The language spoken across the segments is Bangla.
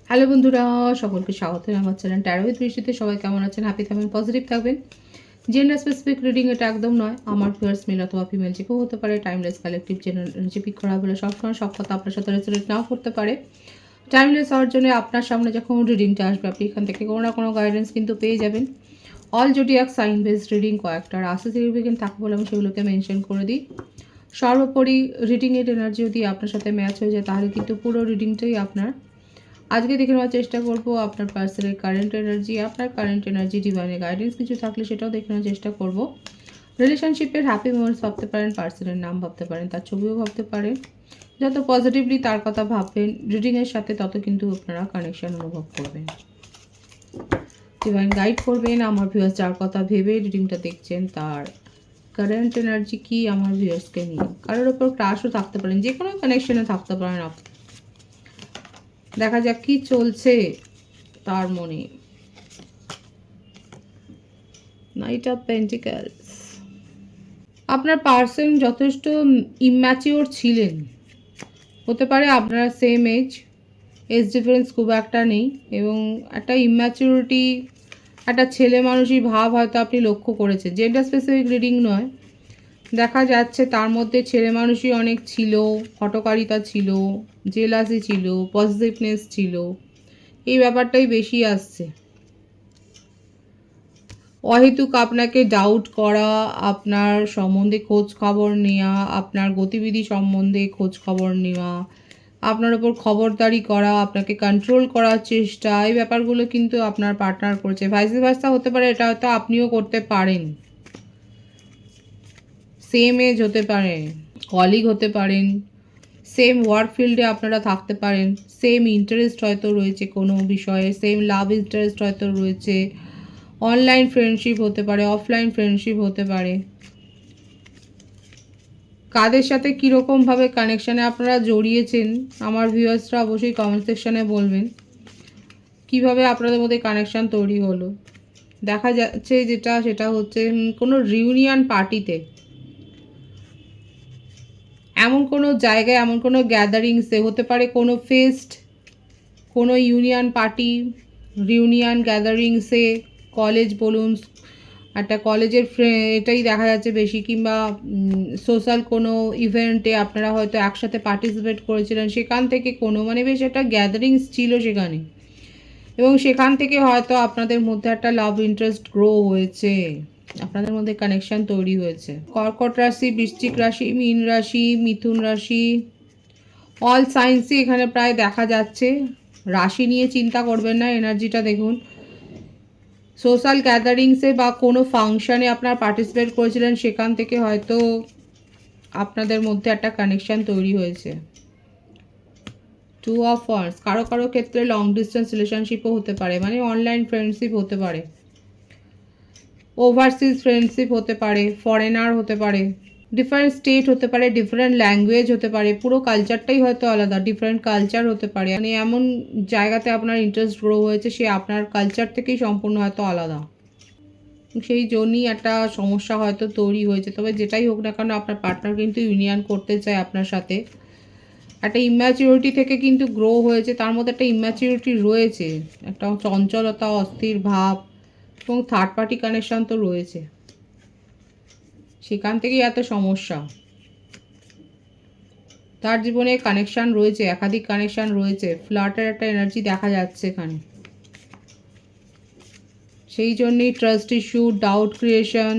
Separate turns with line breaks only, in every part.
হ্যালো বন্ধুরা, সকলকে স্বাগত আমার চ্যানেল ট্যারো উইথ বৃষ্টিতে। সবাই কেমন আছেন? হ্যাপি থাকবেন, পজিটিভ থাকবেন। জেন্ডার স্পেসিফিক রিডিং এটা একদম নয়। আমার ভিউয়ার্স মেল অথবা ফিমেল যে কেউ হতে পারে। টাইমলেস কালেকটিভ জেনারেল পিক করা বলে সবসময় সব কথা আপনার সাথে রেসোনেট নাও করতে পারে। টাইমলেস হওয়ার জন্য আপনার সামনে যখন রিডিংটা আসবে আপনি এখান থেকে কোনো না কোনো গাইডেন্স কিন্তু পেয়ে যাবেন। All zodiac sign based reading কয়েকটা রাশি সিগনিফিকেন্ট থাকে বলে আমি সেগুলোকে মেনশন করে দিই। সর্বোপরি রিডিংয়ের এনার্জি যদি আপনার সাথে ম্যাচ হয়ে যায় তাহলে কিন্তু পুরো রিডিংটাই আপনার। আজকে দেখে নেওয়ার চেষ্টা করবো আপনার পার্সনের কারেন্ট এনার্জি, আপনার কারেন্ট এনার্জি ডিভাইনের গাইডেন্স কিছু থাকলে সেটাও দেখে নেওয়ার চেষ্টা করবো। রিলেশনশিপের হ্যাপি মোমেন্টস ভাবতে পারেন, পার্সনের নাম ভাবতে পারেন, তার ছবিও ভাবতে পারেন। যত পজিটিভলি তার কথা ভাববেন রিডিংয়ের সাথে তত কিন্তু আপনারা কানেকশন অনুভব করবেন। ডিভাইন গাইড করবেন আমার ভিউয়ার্স যার কথা ভেবে রিডিংটা দেখছেন তার কারেন্ট এনার্জি কি আমার ভিউয়ার্সকে নিয়ে। কারোর ওপর ক্রাশও থাকতে পারেন, যে কোনো কানেকশনে থাকতে পারেন আপনি। দেখা যাক কি চলছে তার মনে। Night of pentacles. আপনার পার্সন যথেষ্ট ইম্যাচিওর ছিলেন, হতে পারে আপনারা সেম এজ ডিফারেন্স খুব একটা নেই, এবং একটা ইম্যাচিউরিটি, একটা ছেলে মানুষই ভাব হয়তো আপনি লক্ষ্য করেছেন। জেন্ডার স্পেসিফিক রিডিং নয়, দেখা যাচ্ছে তার মধ্যে ছেলে মানুষই অনেক ছিল, হটকারিতা ছিল, জেলাসি ছিল, পজিটিভনেস ছিল, এই ব্যাপারটাই বেশি আসছে। অহেতুক আপনাকে ডাউট করা, আপনার সম্বন্ধে খোঁজ খবর নেওয়া, আপনার গতিবিধি সম্বন্ধে খোঁজ খবর নেওয়া, আপনার ওপর খবরদারি করা, আপনাকে কন্ট্রোল করার চেষ্টা, এই ব্যাপারগুলো কিন্তু আপনার পার্টনার করছে। ভাইস ভার্সা হতে পারে, এটা হয়তো আপনিও করতে পারেন। সেম এজ হতে পারে, কলিগ হতে পারেন, সেম ওয়ার্ক ফিল্ডে আপনারা থাকতে পারেন, সেম ইন্টারেস্ট হয়তো রয়েছে কোনো বিষয়ে, সেম লাভ ইন্টারেস্ট হয়তো রয়েছে, অনলাইন ফ্রেন্ডশিপ হতে পারে, অফলাইন ফ্রেন্ডশিপ হতে পারে। কাদের সাথে কীরকমভাবে কানেকশানে আপনারা জড়িয়েছেন আমার ভিউয়ার্সরা অবশ্যই কমেন্ট সেকশানে বলবেন। কিভাবে আপনাদের মধ্যে কানেকশান তৈরি হলো। দেখা যাচ্ছে সেটা হচ্ছে কোনো রিউনিয়ন পার্টিতে, এমন কোনো জায়গায়, এমন কোনো গ্যাদারিংসে, হতে পারে কোনো ফেস্ট, কোনো ইউনিয়ন পার্টি, রিউনিয়ন গ্যাদারিংসে, কলেজ বলুন, একটা কলেজের এটাই দেখা যাচ্ছে বেশি, কিংবা সোশ্যাল কোনো ইভেন্টে আপনারা হয়তো একসাথে পার্টিসিপেট করেছিলেন, সেখান থেকে কোনো বেশ একটা গ্যাদারিংস ছিল সেখানে, এবং সেখান থেকে হয়তো আপনাদের মধ্যে একটা লাভ ইন্টারেস্ট গ্রো হয়েছে, আপনাদের মধ্যে কানেকশান তৈরি হয়েছে। কর্কট রাশি, বৃশ্চিক রাশি, মীন রাশি, মিথুন রাশি, অল সাইন্সই এখানে প্রায় দেখা যাচ্ছে। রাশি নিয়ে চিন্তা করবেন না, এনার্জিটা দেখুন। সোশ্যাল গ্যাদারিংসে বা কোনো ফাংশানে আপনার পার্টিসিপেট করেছিলেন, সেখান থেকে হয়তো আপনাদের মধ্যে একটা কানেকশান তৈরি হয়েছে। টু অফ ওয়ান্স, কারো কারো ক্ষেত্রে লং ডিস্টেন্স রিলেশনশিপও হতে পারে, অনলাইন ফ্রেন্ডশিপ হতে পারে, ওভারসিজ ফ্রেন্ডশিপ হতে পারে, ফরেনার হতে পারে, ডিফারেন্ট স্টেট হতে পারে, ডিফারেন্ট ল্যাঙ্গুয়েজ হতে পারে, পুরো কালচারটাই হয়তো আলাদা, ডিফারেন্ট কালচার হতে পারে, এমন জায়গাতে আপনার ইন্টারেস্ট গ্রো হয়েছে সে আপনার কালচার থেকেই সম্পূর্ণ হয়তো আলাদা, সেই জন্যই একটা সমস্যা হয়তো তৈরি হয়েছে। তবে যেটাই হোক না কেন আপনার পার্টনার কিন্তু ইউনিয়ন করতে চায় আপনার সাথে। একটা ইম্যাচিউরিটি থেকে কিন্তু গ্রো হয়েছে, তার মধ্যে একটা ইম্যাচিউরিটি রয়েছে, একটা চঞ্চলতা, অস্থির ভাব, এবং থার্ড পার্টি কানেকশান তো রয়েছে, সেখান থেকেই এত সমস্যা। তার জীবনে কানেকশান রয়েছে, একাধিক কানেকশান রয়েছে, ফ্লার্টের একটা এনার্জি দেখা যাচ্ছে এখানে, সেই জন্যই ট্রাস্ট ইস্যু, ডাউট ক্রিয়েশন।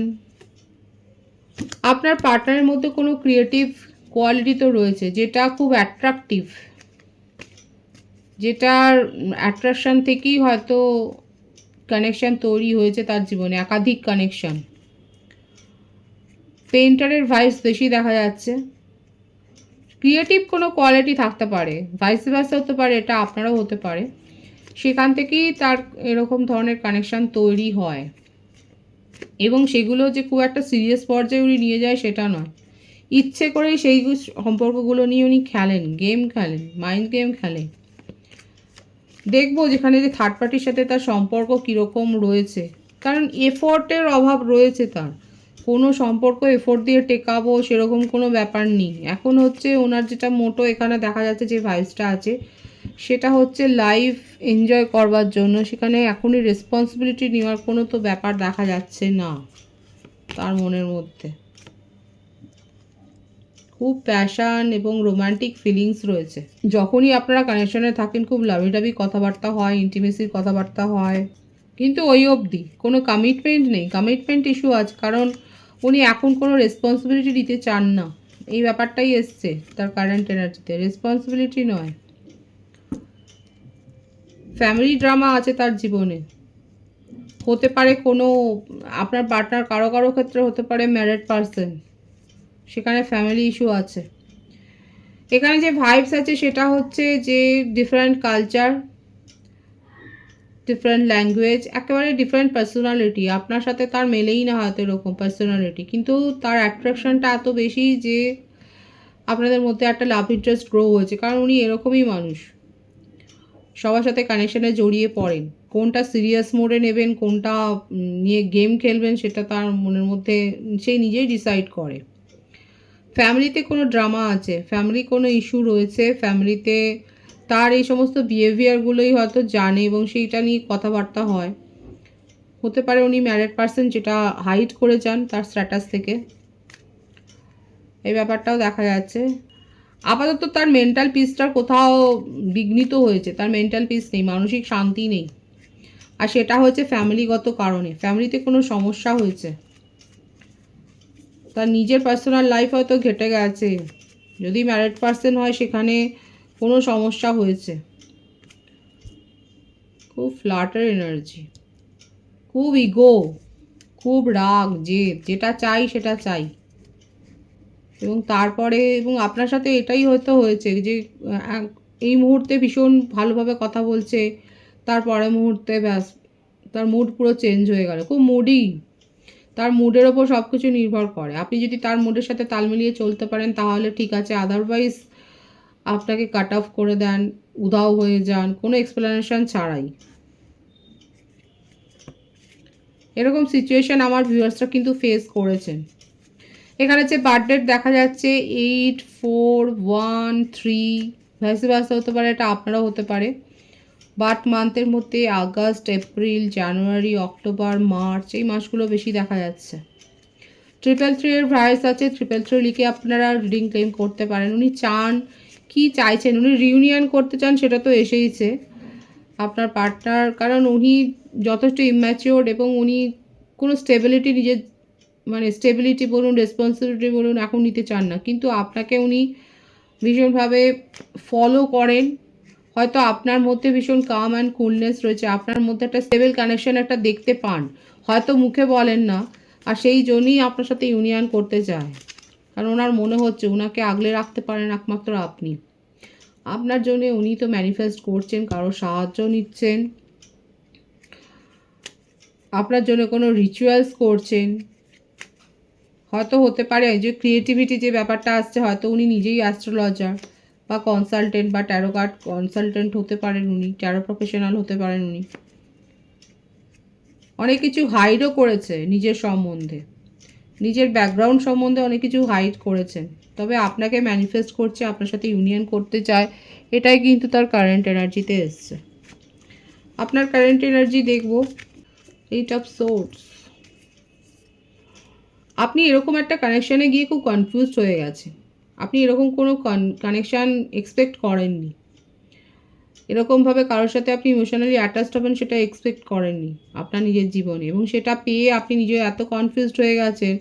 আপনার পার্টনারের মধ্যে কোনো ক্রিয়েটিভ কোয়ালিটি তো রয়েছে যেটা খুব অ্যাট্রাকটিভ, যেটার অ্যাট্রাকশান থেকেই হয়তো কানেকশান তৈরি হয়েছে তার জীবনে, একাধিক কানেকশান। পেইন্টারের ভাইস বেশি দেখা যাচ্ছে, ক্রিয়েটিভ কোনো কোয়ালিটি থাকতে পারে, ভাইস ভার্সা হতে পারে, এটা আপনারাও হতে পারে, সেখান থেকেই তার এরকম ধরনের কানেকশান তৈরি হয়, এবং সেগুলো যে খুব একটা সিরিয়াস পর্যায়ে উনি নিয়ে যায় সেটা নয়, ইচ্ছে করেই সেই সম্পর্কগুলো নিয়ে উনি খেলেন, গেম খেলেন, মাইন্ড গেম খেলেন। দেখবো যেখানে যে থার্ড পার্টির সাথে তার সম্পর্ক কীরকম রয়েছে, কারণ এফোর্টের অভাব রয়েছে তার, কোনো সম্পর্ক এফোর্ট দিয়ে টেকাবো সেরকম কোনো ব্যাপার নেই। এখন হচ্ছে ওনার যেটা মোটো এখানে দেখা যাচ্ছে যে ভাইসটা আছে, সেটা হচ্ছে লাইফ এনজয় করবার জন্য। সেখানে এখনই রেসপন্সিবিলিটি নেওয়ার কোনো তো ব্যাপার দেখা যাচ্ছে না তার মনের মধ্যে। খুব প্যাশন এবং রোমান্টিক ফিলিংস রয়েছে। যখনই আপনারা কানেকশনে থাকেন খুব লাভিডাভি কথাবার্তা হয়, ইন্টিমেসির কথাবার্তা হয়, কিন্তু ওই অবধি কোনো কমিটমেন্ট নেই। কমিটমেন্ট ইস্যু আছে, কারণ উনি এখন কোনো রেসপন্সিবিলিটি নিতে চান না। এই ব্যাপারটাই এসছে তার কারেন্ট এনার্জিতে, রেসপন্সিবিলিটি নয়। ফ্যামিলি ড্রামা আছে তার জীবনে। হতে পারে কোনো আপনার পার্টনার, কারো কারো ক্ষেত্রে হতে পারে ম্যারিড পারসন, সেখানে ফ্যামিলি ইস্যু আছে। এখানে যে ভাইবস আছে সেটা হচ্ছে যে ডিফারেন্ট কালচার, ডিফারেন্ট ল্যাঙ্গুয়েজ, একেবারে ডিফারেন্ট পার্সোনালিটি। আপনার সাথে তার মেলেই না হয়তো এরকম পার্সোনালিটি, কিন্তু তার অ্যাট্রাকশনটা এত বেশি যে আপনাদের মধ্যে একটা লাভ ইন্টারেস্ট গ্রো হয়েছে, কারণ উনি এরকমই মানুষ, সবার সাথে কানেকশানে জড়িয়ে পড়েন। কোনটা সিরিয়াস মোডে নেবেন, কোনটা নিয়ে গেম খেলবেন, সেটা তার মনের মধ্যে সে নিজেই ডিসাইড করে। ফ্যামিলিতে কোনো ড্রামা আছে, ফ্যামিলি কোনো ইস্যু রয়েছে, ফ্যামিলিতে তার এই সমস্ত বিহেভিয়ারগুলোই হয়তো জানে এবং সেইটা নিয়ে কথাবার্তা হয়। হতে পারে উনি ম্যারিড পারসন, যেটা হাইড করে যান তার স্ট্যাটাস থেকে, এই ব্যাপারটাও দেখা যাচ্ছে। আপাতত তার মেন্টাল পিসটা কোথাও বিঘ্নিত হয়েছে, তার মেন্টাল পিস নেই, মানসিক শান্তি নেই, আর সেটা হচ্ছে ফ্যামিলিগত কারণে। ফ্যামিলিতে কোনো সমস্যা হয়েছে, তার নিজের পার্সোনাল লাইফ হয়তো ঘেটে গেছে, যদি ম্যারিড পারসন হয় সেখানে কোনো সমস্যা হয়েছে। খুব ফ্ল্যাটের এনার্জি, খুব ইগো, খুব রাগ, জেদ, যেটা চাই সেটা চাই। এবং তারপরে এবং আপনার সাথে এটাই হয়তো হয়েছে যে এই মুহূর্তে ভীষণ ভালোভাবে কথা বলছে, তারপরে মুহূর্তে ব্যাস তার মুড পুরো চেঞ্জ হয়ে গেল। খুব মুডি, তার মুডের ওপর সব কিছু নির্ভর করে। আপনি যদি তার মুডের সাথে তাল মিলিয়ে চলতে পারেন তাহলে ঠিক আছে, আদারওয়াইজ আপনাকে কাট অফ করে দেন, উধাও হয়ে যান কোনো এক্সপ্লেনেশন ছাড়াই। এরকম সিচুয়েশান আমার ভিউয়ার্সরা কিন্তু ফেস করেছেন। এখানে যে বার্থডেট দেখা যাচ্ছে 841 ভাইস ভার্সা হতে পারে, এটা আপনারাও হতে পারে। বার্থ মান্থের মধ্যে আগস্ট, এপ্রিল, জানুয়ারি, অক্টোবর, মার্চ, এই মাসগুলো বেশি দেখা যাচ্ছে। 333 এর ভাইস আছে, 333 লিখে আপনারা রিডিং ক্লেম করতে পারেন। উনি চান, কি চাইছেন, উনি রিউনিয়ন করতে চান, সেটা তো এসেইছে আপনার পার্টনার, কারণ উনি যথেষ্ট ইম্যাচিওর এবং উনি কোনো স্টেবিলিটি নিজের মানে স্টেবিলিটি বলুন, রেসপন্সিবিলিটি বলুন, এখন নিতে চান না, কিন্তু আপনাকে উনি ভীষণভাবে ফলো করেন। হয়তো আপনার মধ্যে ভীষণ কাম অ্যান্ড কুলনেস রয়েছে, আপনার মধ্যে একটা স্টেবল কানেকশন একটা দেখতে পান, হয়তো মুখে বলেন না, আর সেই জন্যই আপনার সাথে ইউনিয়ন করতে চায়, কারণ ওনার মনে হচ্ছে ওনাকে আগলে রাখতে পারেন একমাত্র আপনি। আপনার জন্য উনি তো ম্যানিফেস্ট করছেন, কারো সাহায্য নিচ্ছেন, আপনার জন্য কোনো রিচুয়ালস করছেন, হয়তো হতে পারে যে ক্রিয়েটিভিটি যে ব্যাপারটা আসছে, হয়তো উনি নিজেই অ্যাস্ট্রোলজার বা কনসালটেন্ট বা ট্যারো কার্ড কনসালটেন্ট হতে পারেন, উনি ট্যারো প্রফেশনাল হতে পারেন। উনি অনেক কিছু হাইডও করেছে নিজের সম্বন্ধে, নিজের ব্যাকগ্রাউন্ড সম্বন্ধে অনেক কিছু হাইড করেছেন, তবে আপনাকে ম্যানিফেস্ট করছে, আপনার সাথে ইউনিয়ন করতে চায়, এটাই কিন্তু তার কারেন্ট এনার্জিতে এসছে। আপনার কারেন্ট এনার্জি দেখব 8 অফ সোর্ডস। আপনি এরকম একটা কানেকশানে গিয়ে খুব কনফিউজড হয়ে গেছে, আপনি এরকম কোনো কানেকশান এক্সপেক্ট করেননি, এরকমভাবে কারোর সাথে আপনি ইমোশনালি অ্যাটাচড হবেন সেটা এক্সপেক্ট করেননি আপনার নিজের জীবনে, এবং সেটা পেয়ে আপনি নিজে এত কনফিউজড হয়ে গেছেন,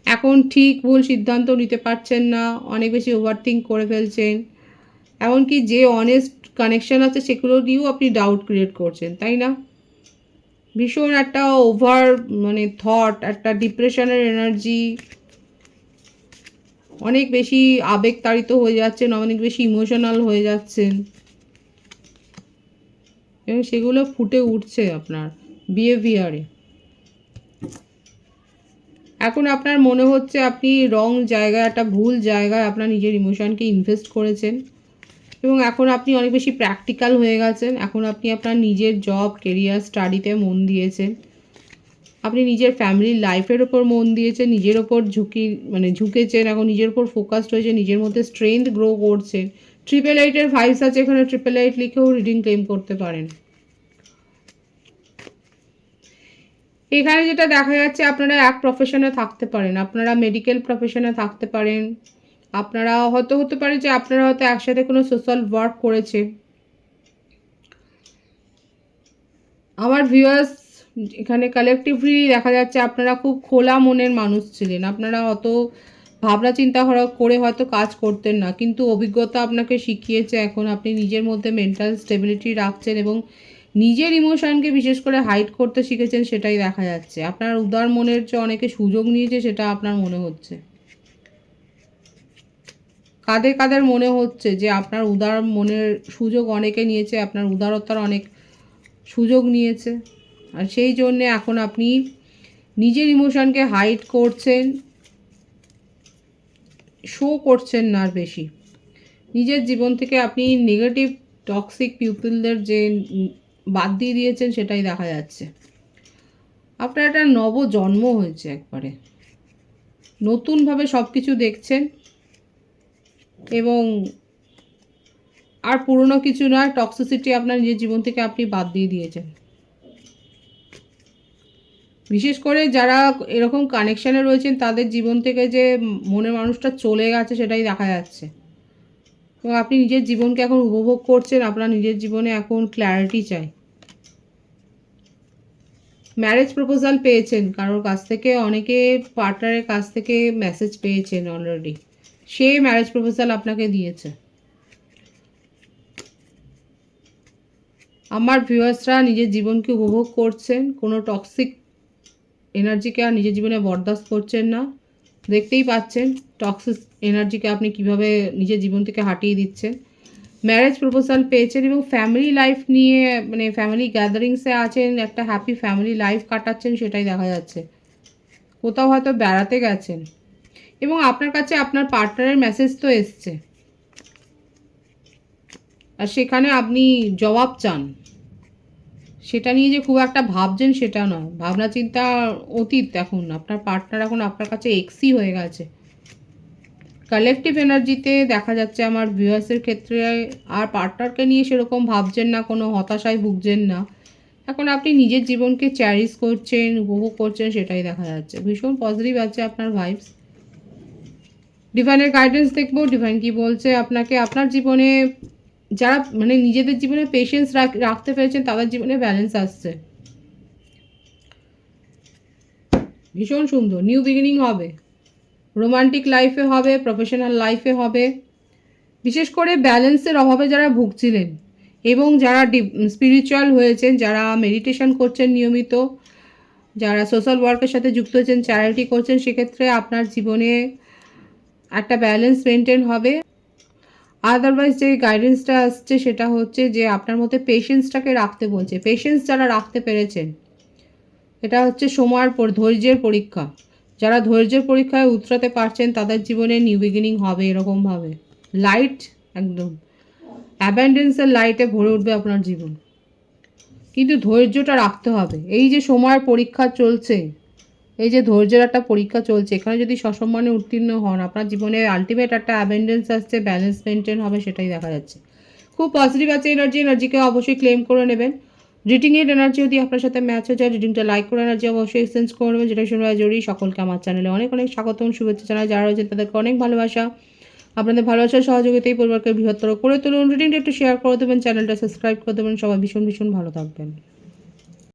এখন ঠিক ভুল সিদ্ধান্ত নিতে পারছেন না, অনেক বেশি ওভারথিঙ্ক করে ফেলছেন, এমনকি যে অনেস্ট কানেকশান আছে সেগুলো নিয়েও আপনি ডাউট ক্রিয়েট করছেন, তাই না? ভীষণ একটা ওভার মানে থট, একটা ডিপ্রেশনের এনার্জি, অনেক বেশি আবেগতাড়িত হয়ে যাচ্ছেন, অনেক বেশি ইমোশনাল হয়ে যাচ্ছেন, এবং সেগুলো ফুটে উঠছে আপনার বিহেভিয়ারে। এখন আপনার মনে হচ্ছে আপনি রং জায়গায়, একটা ভুল জায়গায় আপনার নিজের ইমোশনকে ইনভেস্ট করেছেন, এবং এখন আপনি অনেক বেশি প্র্যাকটিক্যাল হয়ে গেছেন, এখন আপনি আপনার নিজের জব, কেরিয়ার, স্টাডিতে মন দিয়েছেন, আপনি নিজের ফ্যামিলির লাইফের ওপর মন দিয়েছেন, নিজের ওপর ঝুঁকেছেন, এখন নিজের ওপর ফোকাসড হয়েছে, নিজের মধ্যে স্ট্রেংথ গ্রো করছেন, 888-এর ভাইবস আছে, এখানে 888 লিখেও রিডিং ক্লেম করতে পারেন। এখানে যেটা দেখা যাচ্ছে, আপনারা এক প্রফেশনে থাকতে পারেন, আপনারা মেডিকেল প্রফেশনে থাকতে পারেন, আপনারা হতে পারে যে আপনারা হয়তো একসাথে কোনো সোশ্যাল ওয়ার্ক করেছে। আমার ভিউয়ার্স, এখানে কালেকটিভলি দেখা যাচ্ছে আপনারা খুব খোলা মনের মানুষ ছিলেন, আপনারা অত ভাবনা চিন্তা করে হয়তো কাজ করতেন না, কিন্তু অভিজ্ঞতা আপনাকে শিখিয়েছে এখন আপনি নিজের মধ্যে মেন্টাল স্টেবিলিটি রাখছেন এবং নিজের ইমোশনকে বিশেষ করে হাইড করতে শিখেছেন, সেটাই দেখা যাচ্ছে। আপনার উদার মনের যে অনেকে সুযোগ নিয়েছে সেটা আপনার মনে হচ্ছে। কাদের কাদের মনে হচ্ছে যে আপনার উদার মনের সুযোগ অনেকে নিয়েছে, আপনার উদারতার অনেক সুযোগ নিয়েছে, আর সেই জন্যে এখন আপনি নিজের ইমোশনকে হাইড করছেন, শো করছেন না আর বেশি। নিজের জীবন থেকে আপনি নেগেটিভ টক্সিক পিপলদের যে বাদ দিয়ে দিয়েছেন সেটাই দেখা যাচ্ছে। আপনার একটা নবজন্ম হয়েছে, একবারে নতুনভাবে সব কিছু দেখছেন এবং আর পুরনো কিছু নয়, টক্সিসিটি আপনার নিজের জীবন থেকে আপনি বাদ দিয়ে দিয়েছেন। বিশেষ করে যারা এরকম কানেকশানে রয়েছেন তাদের জীবন থেকে যে মনের মানুষটা চলে গেছে সেটাই দেখা যাচ্ছে এবং আপনি নিজের জীবনকে এখন উপভোগ করছেন, আপনার নিজের জীবনে এখন ক্ল্যারিটি চাই। ম্যারেজ প্রপোজাল পেয়েছেন কারোর কাছ থেকে, অনেকে পার্টনারের কাছ থেকে মেসেজ পেয়েছেন অলরেডি, সে ম্যারেজ প্রপোজাল আপনাকে দিয়েছে। আমার ভিউয়ার্সরা নিজের জীবনকে উপভোগ করছেন, কোনো টক্সিক এনার্জিকে আর নিজের জীবনে বরদাস্ত করছেন না। দেখতেই পাচ্ছেন টক্সিক এনার্জিকে আপনি কিভাবে নিজের জীবন থেকে হাটিয়ে দিচ্ছেন। ম্যারেজ প্রপোজাল পেয়েছেন এবং ফ্যামিলি লাইফ নিয়ে, মানে ফ্যামিলি গ্যাদারিংসে আছেন, একটা হ্যাপি ফ্যামিলি লাইফ কাটাচ্ছেন, সেটাই দেখা যাচ্ছে। কোথাও হয়তো বেড়াতে গেছেন এবং আপনার কাছে আপনার পার্টনারের মেসেজ তো এসছে, আর সেখানে আপনি জবাব চান। সেটা নিয়ে যে খুব একটা ভাবছেন সেটা নয়, ভাবনা চিন্তা অতীত। এখন আপনার পার্টনার এখন আপনার কাছে এক্সই হয়ে গেছে। কালেকটিভ এনার্জিতে দেখা যাচ্ছে আমার ভিউয়ার্সের ক্ষেত্রে, আর পার্টনারকে নিয়ে সেরকম ভাবছেন না, কোনো হতাশায় ভুগছেন না। এখন আপনি নিজের জীবনকে চ্যারিশ করছেন, উপভোগ করছেন, সেটাই দেখা যাচ্ছে। ভীষণ পজিটিভ আছে আপনার ভাইবস। ডিভাইনের গাইডেন্স দেখবো, ডিভাইন কি বলছে আপনাকে। আপনার জীবনে যারা মানে নিজেদের জীবনে পেশেন্স রাখতে পেরেছেন তাদের জীবনে ব্যালেন্স আসছে, ভীষণ সুন্দর। নিউ বিগিনিং হবে, রোমান্টিক লাইফে হবে, প্রফেশনাল লাইফে হবে। বিশেষ করে ব্যালেন্সের অভাবে যারা ভুগছিলেন এবং যারা স্পিরিচুয়াল হয়েছেন, যারা মেডিটেশন করছেন নিয়মিত, যারা সোশ্যাল ওয়ার্কের সাথে যুক্ত হয়েছেন, চ্যারিটি করছেন, সেক্ষেত্রে আপনার জীবনে একটা ব্যালেন্স মেনটেন হবে। আদারওয়াইজ যে গাইডেন্সটা আসছে সেটা হচ্ছে যে আপনার মধ্যে পেশেন্সটাকে রাখতে বলছে। পেশেন্স যারা রাখতে পেরেছেন, এটা হচ্ছে সময়ের ধৈর্যের পরীক্ষা। যারা ধৈর্যের পরীক্ষায় উতরাতে পারছেন তাদের জীবনে নিউ বিগিনিং হবে এরকমভাবে। লাইট, একদম অ্যাবান্ডেন্সের লাইটে ভরে উঠবে আপনার জীবন, কিন্তু ধৈর্যটা রাখতে হবে। এই যে সময়ের পরীক্ষা চলছে, এই যে ধৈর্যের একটা পরীক্ষা চলছে, এখানে যদি সসম্মানে উত্তীর্ণ হন, আপনার জীবনে আলটিমেট একটা অ্যাবেন্ডেন্স আসছে, ব্যালেন্স মেনটেন হবে, সেটাই দেখা যাচ্ছে। খুব পজিটিভ আছে এনার্জিকে অবশ্যই ক্লেম করে নেবেন। রিডিংয়ের এনার্জি যদি আপনার সাথে ম্যাচ হয়ে যায়, রিডিংটা লাইক করে এনার্জি অবশ্যই এক্সচেঞ্জ করে নেবেন, যেটা শুনবা জরুরি। সকলকে আমার চ্যানেলে অনেক অনেক স্বাগতম, শুভেচ্ছা জানাই। যারা রয়েছেন তাদেরকে অনেক ভালোবাসা। আপনাদের ভালোবাসার সহযোগিতাই পরিবারকে বৃহত্তর করে তুলুন। রিডিংটা একটু শেয়ার করে দেবেন, চ্যানেলটা সাবস্ক্রাইব করে দেবেন। সবাই ভীষণ ভীষণ ভালো থাকবেন।